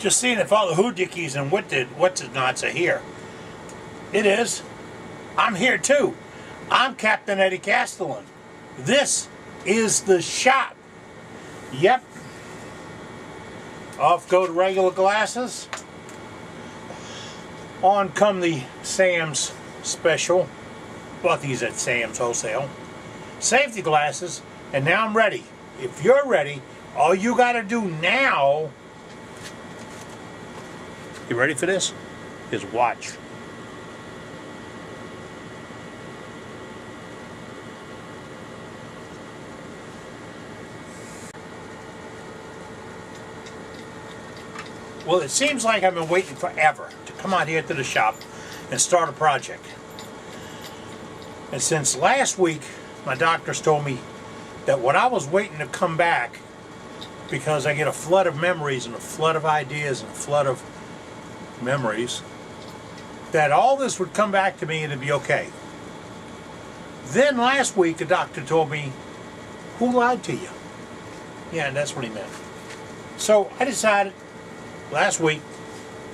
Just seeing if all the hoodickies and what's-it-nots are here. It is. I'm here too. I'm Captain Eddie Castellan. This is the shop. Yep. Off go the regular glasses. On come the Sam's special. Bought these at Sam's Wholesale. Safety glasses. And now I'm ready. If you're ready, all you got to do now, you ready for this? Is watch. Well, it seems like I've been waiting forever to come out here to the shop and start a project. And since last week, my doctors told me that when I was waiting to come back, because I get a flood of memories and a flood of ideas and a flood of memories, that all this would come back to me and it'd be okay. Then last week, the doctor told me, who lied to you? Yeah, and that's what he meant. So I decided last week,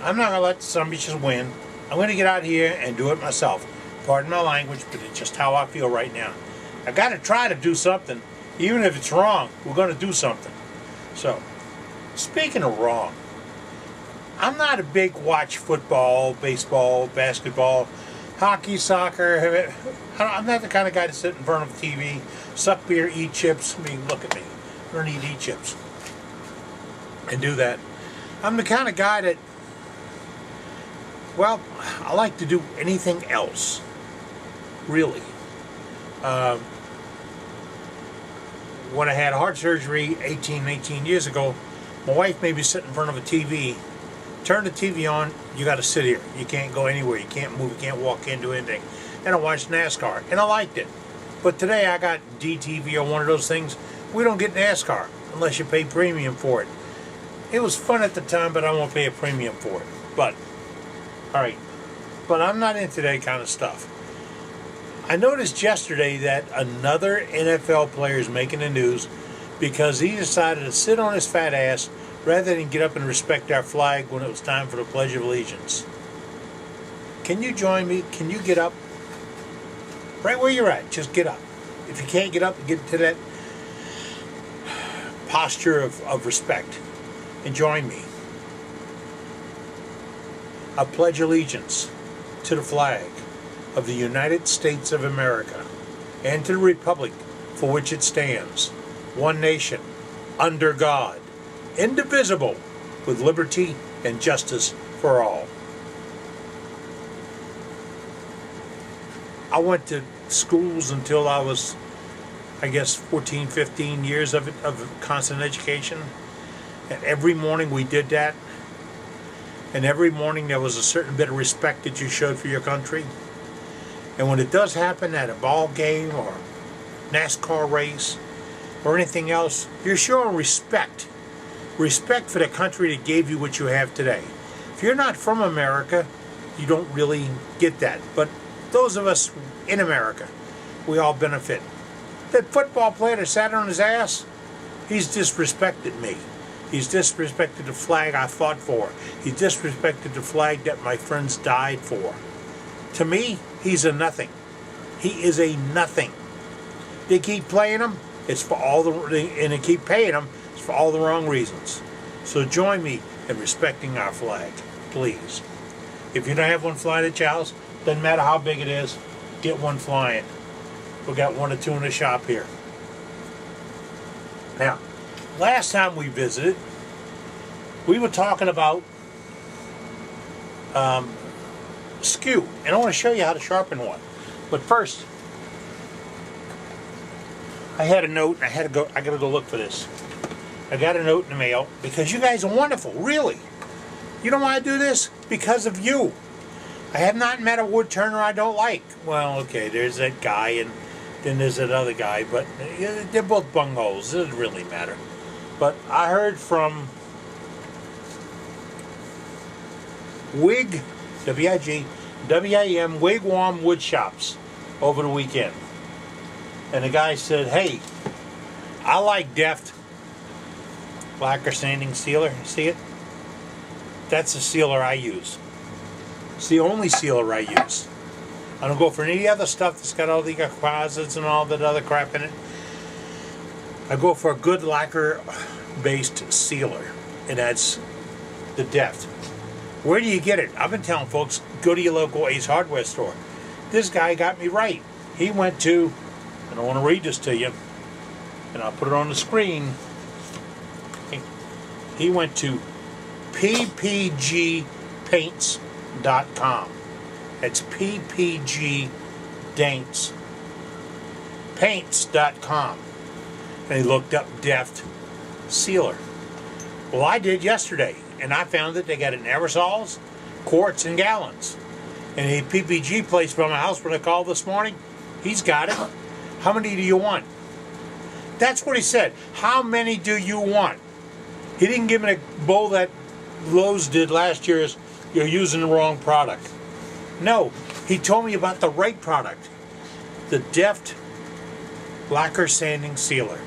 I'm not going to let the son of a bitches win. I'm going to get out here and do it myself. Pardon my language, but it's just how I feel right now. I got to try to do something. Even if it's wrong, we're going to do something. So, speaking of wrong, I'm not a big watch football, baseball, basketball, hockey, soccer. I'm not the kind of guy to sit in front of a TV, suck beer, eat chips. I mean, look at me. I don't eat chips. And do that. I'm the kind of guy that, well, I like to do anything else. Really. When I had heart surgery 18 years ago, my wife made me sit in front of a TV. Turn the TV on, you got to sit here. You can't go anywhere. You can't move. You can't walk into anything. And I watched NASCAR, and I liked it. But today I got DTV or one of those things. We don't get NASCAR unless you pay premium for it. It was fun at the time, but I won't pay a premium for it. But, alright. But I'm not into that kind of stuff. I noticed yesterday that another NFL player is making the news because he decided to sit on his fat ass rather than get up and respect our flag when it was time for the Pledge of Allegiance. Can you join me? Can you get up? Right where you're at, just get up. If you can't get up, get to that posture of respect and join me. I pledge allegiance to the flag of the United States of America and to the republic for which it stands, one nation, under God, indivisible, with liberty and justice for all. I went to schools until I was, I guess, 14, 15 years of constant education. And every morning we did that. And every morning there was a certain bit of respect that you showed for your country. And when it does happen at a ball game or NASCAR race or anything else, you're showing respect. Respect for the country that gave you what you have today. If you're not from America, you don't really get that. But those of us in America, we all benefit. That football player that sat on his ass, he's disrespected me. He's disrespected the flag I fought for. He's disrespected the flag that my friends died for. To me, he's a nothing. He is a nothing. They keep playing him, it's for all the, and they keep paying him, it's for all the wrong reasons. So join me in respecting our flag, please. If you don't have one flying at your house, doesn't matter how big it is, get one flying. We got one or two in the shop here. Now, last time we visited, we were talking about Skew, and I want to show you how to sharpen one. But first, I had a note, and I gotta go look for this. I got a note in the mail because you guys are wonderful, really. You know why I do this? Because of you. I have not met a wood turner I don't like. Well, okay, there's that guy, and then there's that other guy, but they're both bungholes. It doesn't really matter. But I heard from Wig, W-I-G, W-I-M, Wigwam Wood Shops over the weekend. And the guy said, hey, I like Deft lacquer sanding sealer. See it? That's the sealer I use. It's the only sealer I use. I don't go for any other stuff that's got all the composites and all that other crap in it. I go for a good lacquer-based sealer. It adds the depth. Where do you get it? I've been telling folks, go to your local Ace Hardware store. This guy got me right. He went to, and I want to read this to you, and I'll put it on the screen. He went to ppgpaints.com. It's ppgpaints.com. And he looked up depth sealer. Well, I did yesterday, and I found that they got it in aerosols, quarts, and gallons. And a PPG place by my house when I called this morning, he's got it. How many do you want? That's what he said. How many do you want? He didn't give me a bowl that Lowe's did last year as you're using the wrong product. No, he told me about the right product. The Deft Lacquer Sanding Sealer.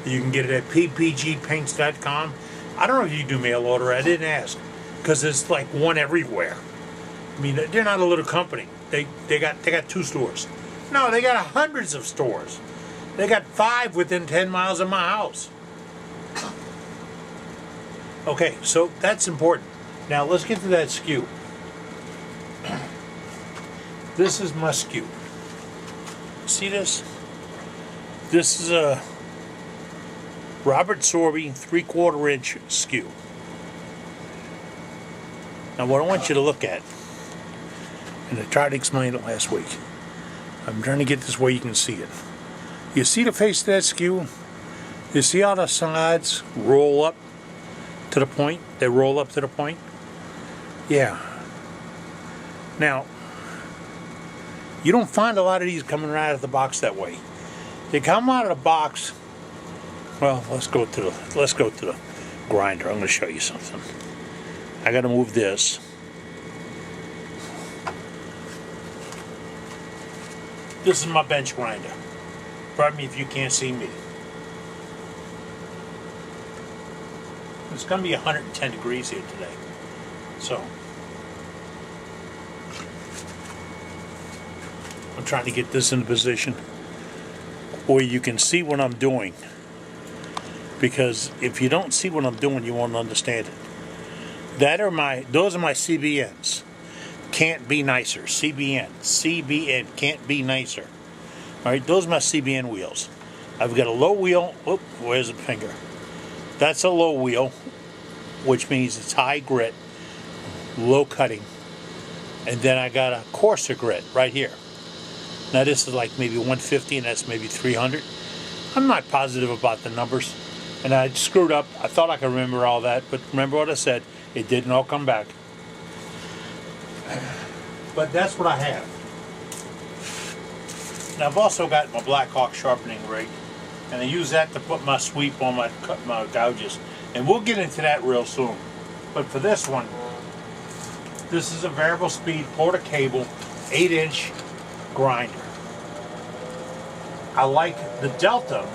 You can get it at ppgpaints.com. I don't know if you do mail order. I didn't ask because it's like one everywhere. I mean, they're not a little company. They got 2 stores. No, they got hundreds of stores. They got 5 within 10 miles of my house. Okay, so that's important. Now let's get to that Skew. This is my Skew. See this? This is a Robert Sorby 3/4 inch Skew. Now what I want you to look at, and I tried to explain it last week. I'm trying to get this where you can see it. You see the face of that Skew? You see how the sides roll up to the point? They roll up to the point? Yeah. Now, you don't find a lot of these coming right out of the box that way. They come out of the box. Well, let's go to the grinder. I'm going to show you something. I got to move this. This is my bench grinder. Pardon me if you can't see me. It's going to be 110 degrees here today. So, I'm trying to get this in a position where you can see what I'm doing. Because if you don't see what I'm doing, you won't understand it. Those are my CBNs. Can't be nicer. CBN can't be nicer. Alright, those are my CBN wheels. I've got a low wheel. Oop, where's the finger? That's a low wheel, which means it's high grit, low cutting. And then I got a coarser grit right here. Now this is like maybe 150 and that's maybe 300. I'm not positive about the numbers. And I screwed up. I thought I could remember all that, but remember what I said. It didn't all come back. But that's what I have. Now I've also got my Black Hawk sharpening rig, and I use that to put my sweep on my gouges. And we'll get into that real soon. But for this one, this is a variable speed Porter cable 8-inch grinder. I like the Delta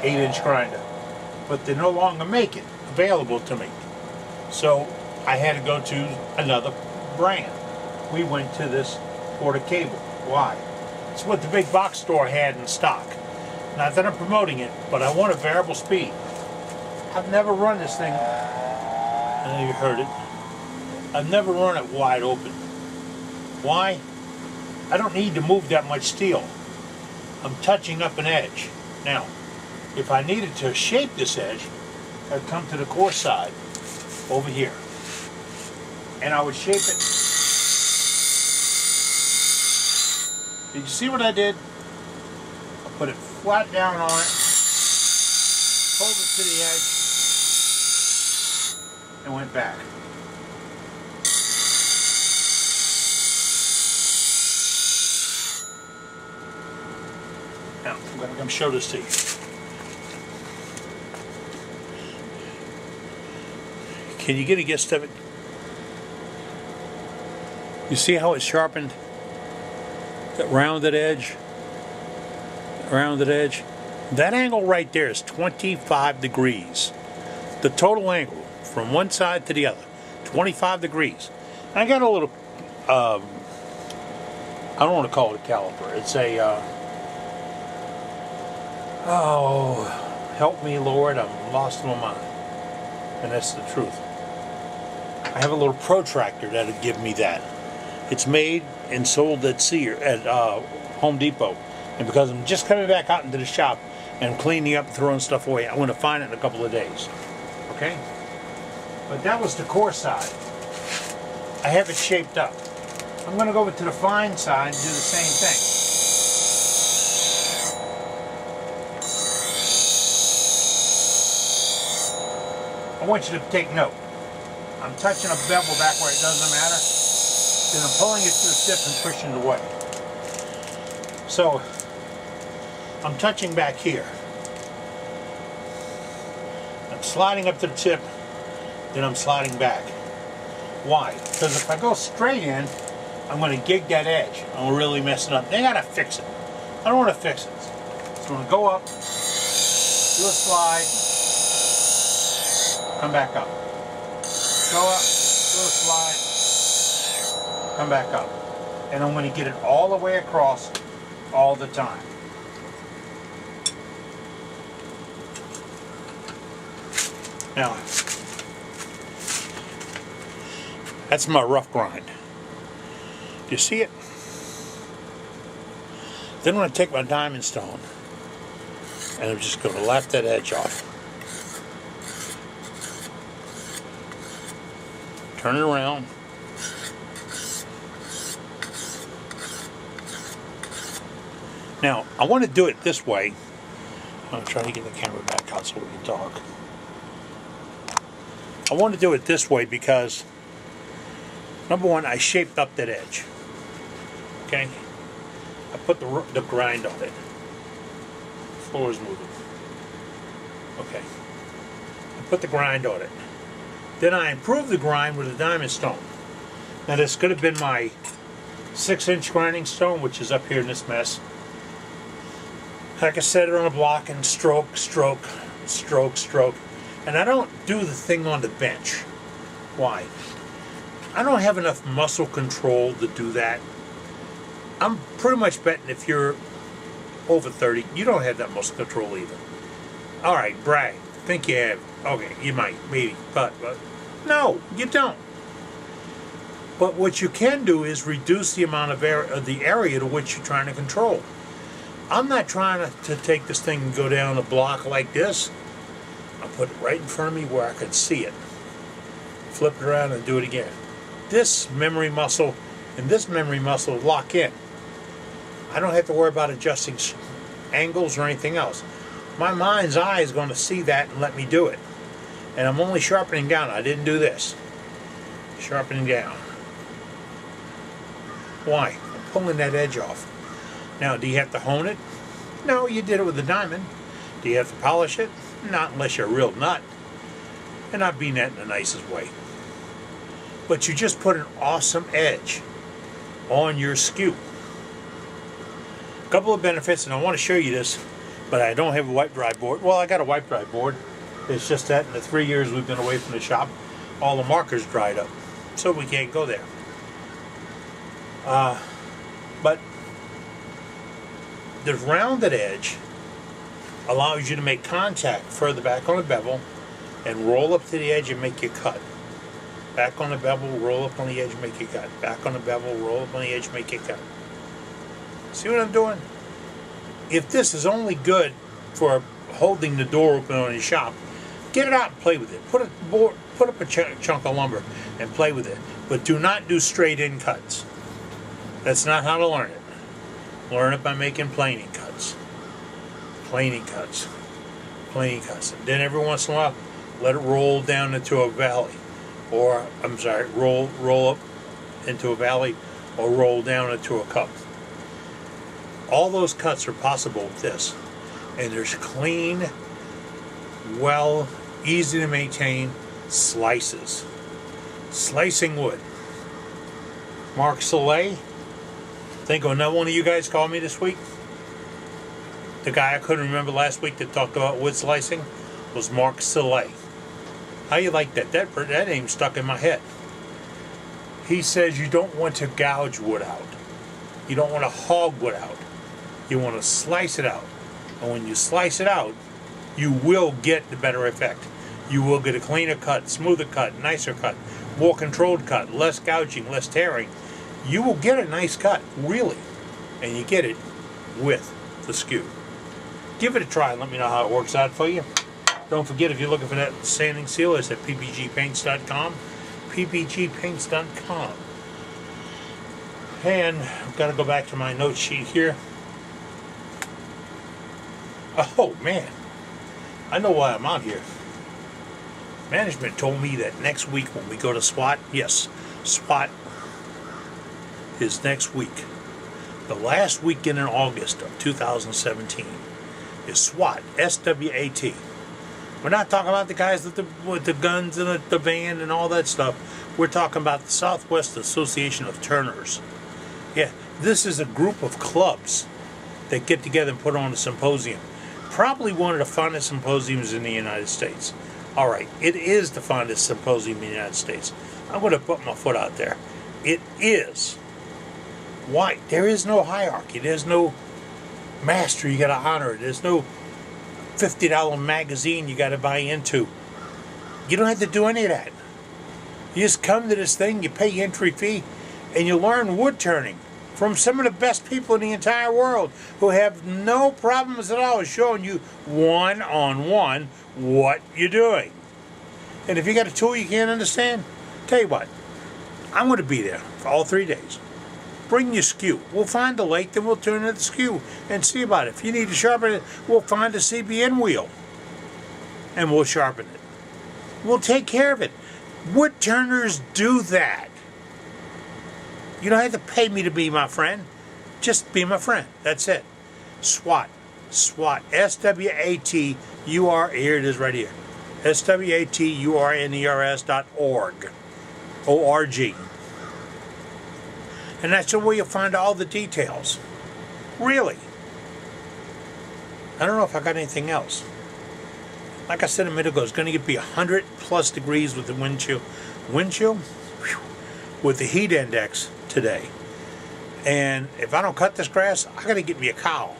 8-inch grinder, but they no longer make it available to me. So I had to go to another brand. We went to this Porter cable. Why? It's what the big box store had in stock. Not that I'm promoting it, but I want a variable speed. I've never run this thing. I know you heard it. I've never run it wide open. Why? I don't need to move that much steel. I'm touching up an edge. Now, if I needed to shape this edge, I'd come to the coarse side over here. And I would shape it. Did you see what I did? I put it flat down on it, hold it to the edge, and went back. Now, I'm going to come show this to you. Can you get a gist of it? You see how it's sharpened? That rounded edge? Rounded edge? That angle right there is 25 degrees. The total angle from one side to the other, 25 degrees. And I got a little, I don't want to call it a caliper. It's a, oh, help me, Lord, I'm lost in my mind. And that's the truth. I have a little protractor that'll give me that. It's made and sold at Home Depot. And because I'm just coming back out into the shop and cleaning up and throwing stuff away, I'm going to find it in a couple of days. Okay? But that was the coarse side. I have it shaped up. I'm going to go over to the fine side and do the same thing. I want you to take note. I'm touching a bevel back where it doesn't matter. Then I'm pulling it to the tip and pushing it away. So, I'm touching back here. I'm sliding up to the tip, then I'm sliding back. Why? Because if I go straight in, I'm going to gig that edge. I'm really messing up. They got to fix it. I don't want to fix it. So I'm going to go up, do a slide, come back up. Go up, do a slide, come back up. And I'm going to get it all the way across all the time. Now, that's my rough grind. Do you see it? Then when I take my diamond stone, and I'm just going to lap that edge off. Turn it around. Now, I want to do it this way. I'm trying to get the camera back out so we can talk. I want to do it this way because, number one, I shaped up that edge. Okay? I put the grind on it. The floor is moving. Okay. I put the grind on it. Then I improved the grind with a diamond stone. Now this could have been my 6-inch grinding stone, which is up here in this mess. I can set it on a block and stroke, stroke, stroke, stroke. And I don't do the thing on the bench. Why? I don't have enough muscle control to do that. I'm pretty much betting if you're over 30, you don't have that muscle control either. Alright, brag. Think you have. Okay, you might, maybe, but no, you don't. But what you can do is reduce the amount of the area to which you're trying to control. I'm not trying to take this thing and go down a block like this. I'll put it right in front of me where I can see it. Flip it around and do it again. This memory muscle and this memory muscle lock in. I don't have to worry about adjusting angles or anything else. My mind's eye is going to see that and let me do it. And I'm only sharpening down. I didn't do this. Sharpening down. Why? I'm pulling that edge off. Now, do you have to hone it? No, you did it with a diamond. Do you have to polish it? Not unless you're a real nut. And I mean that in the nicest way. But you just put an awesome edge on your skew. A couple of benefits, and I want to show you this, but I don't have a wipe dry board. Well, I got a wipe dry board. It's just that in the 3 years we've been away from the shop, all the markers dried up. So we can't go there. But the rounded edge allows you to make contact further back on the bevel and roll up to the edge and make your cut. Back on the bevel, roll up on the edge, make your cut. Back on the bevel, roll up on the edge, make your cut. See what I'm doing? If this is only good for holding the door open on your shop, get it out and play with it. Put up a chunk of lumber and play with it. But do not do straight in cuts. That's not how to learn it. Learn it by making planing cuts. Planing cuts. Planing cuts. And then every once in a while, let it roll down into a valley. Or, I'm sorry, roll up into a valley or roll down into a cup. All those cuts are possible with this. And there's clean, well, easy to maintain slices. Slicing wood. Mark Soleil. Think of another one of you guys called me this week. The guy I couldn't remember last week that talked about wood slicing was Mark Soleil. How you like that? That name stuck in my head. He says you don't want to gouge wood out. You don't want to hog wood out. You want to slice it out. And when you slice it out, you will get the better effect. You will get a cleaner cut, smoother cut, nicer cut, more controlled cut, less gouging, less tearing. You will get a nice cut, really. And you get it with the Skew. Give it a try and let me know how it works out for you. Don't forget, if you're looking for that sanding seal, it's at ppgpaints.com. ppgpaints.com. And I've got to go back to my note sheet here. Oh, man. I know why I'm out here. Management told me that next week when we go to SWAT, yes, SWAT is next week. The last weekend in August of 2017 is SWAT, S-W-A-T. We're not talking about the guys with the guns and the band and all that stuff. We're talking about the Southwest Association of Turners. Yeah, this is a group of clubs that get together and put on a symposium. Probably one of the finest symposiums in the United States. All right, it is the finest symposium in the United States. I'm going to put my foot out there. It is. Why? There is no hierarchy. There's no master you got to honor. There's no $50 magazine you got to buy into. You don't have to do any of that. You just come to this thing, you pay your entry fee, and you learn wood turning from some of the best people in the entire world who have no problems at all showing you one-on-one what you're doing. And if you got a tool you can't understand, tell you what, I'm going to be there for all 3 days. Bring your Skew. We'll find the lake, then we'll turn it to Skew and see about it. If you need to sharpen it, we'll find a CBN wheel and we'll sharpen it. We'll take care of it. Wood turners do that. You don't have to pay me to be my friend. Just be my friend. That's it. SWAT. SWAT. SWAT. Here it is right here. SWATURNERS.org. O-R-G. And that's where you'll find all the details. Really. I don't know if I got anything else. Like I said a minute ago, it's going to be 100 plus degrees with the wind chill. Wind chill? Whew. With the heat index today. And if I don't cut this grass, I got to get me a cow.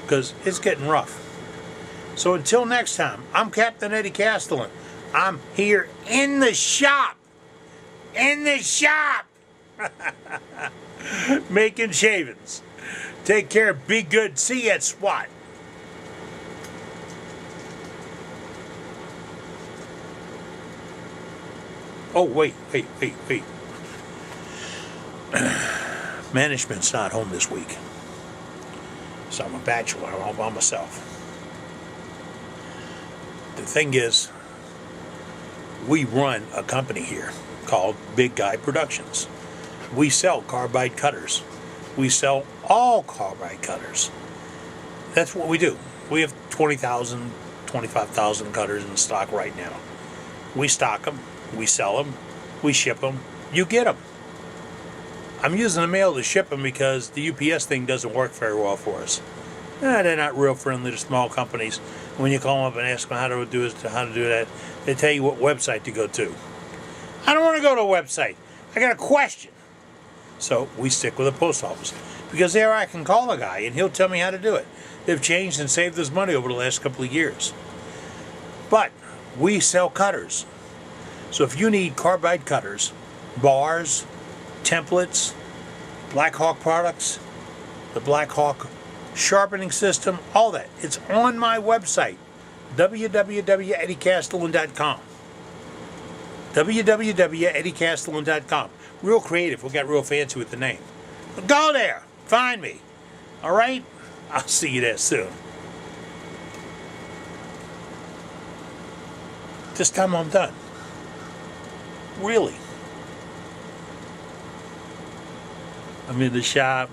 Because it's getting rough. So until next time, I'm Captain Eddie Castellan. I'm here in the shop. In the shop. Making shavings. Take care. Be good. See you at SWAT. Oh, wait. Management's not home this week. So I'm a bachelor. I'm all by myself. The thing is, we run a company here called Big Guy Productions. We sell carbide cutters. We sell all carbide cutters. That's what we do. We have 20,000, 25,000 cutters in stock right now. We stock them. We sell them. We ship them. You get them. I'm using the mail to ship them because the UPS thing doesn't work very well for us. They're not real friendly to small companies. When you call them up and ask them how to do that, they tell you what website to go to. I don't want to go to a website. I got a question. So we stick with the post office. Because there I can call a guy and he'll tell me how to do it. They've changed and saved us money over the last couple of years. But we sell cutters. So if you need carbide cutters, bars, templates, Black Hawk products, the Black Hawk sharpening system, all that, it's on my website, www.eddiecastellan.com. www.eddiecastellan.com. Real creative. We got real fancy with the name. Go there. Find me. All right? I'll see you there soon. This time I'm done. Really. I'm in the shop.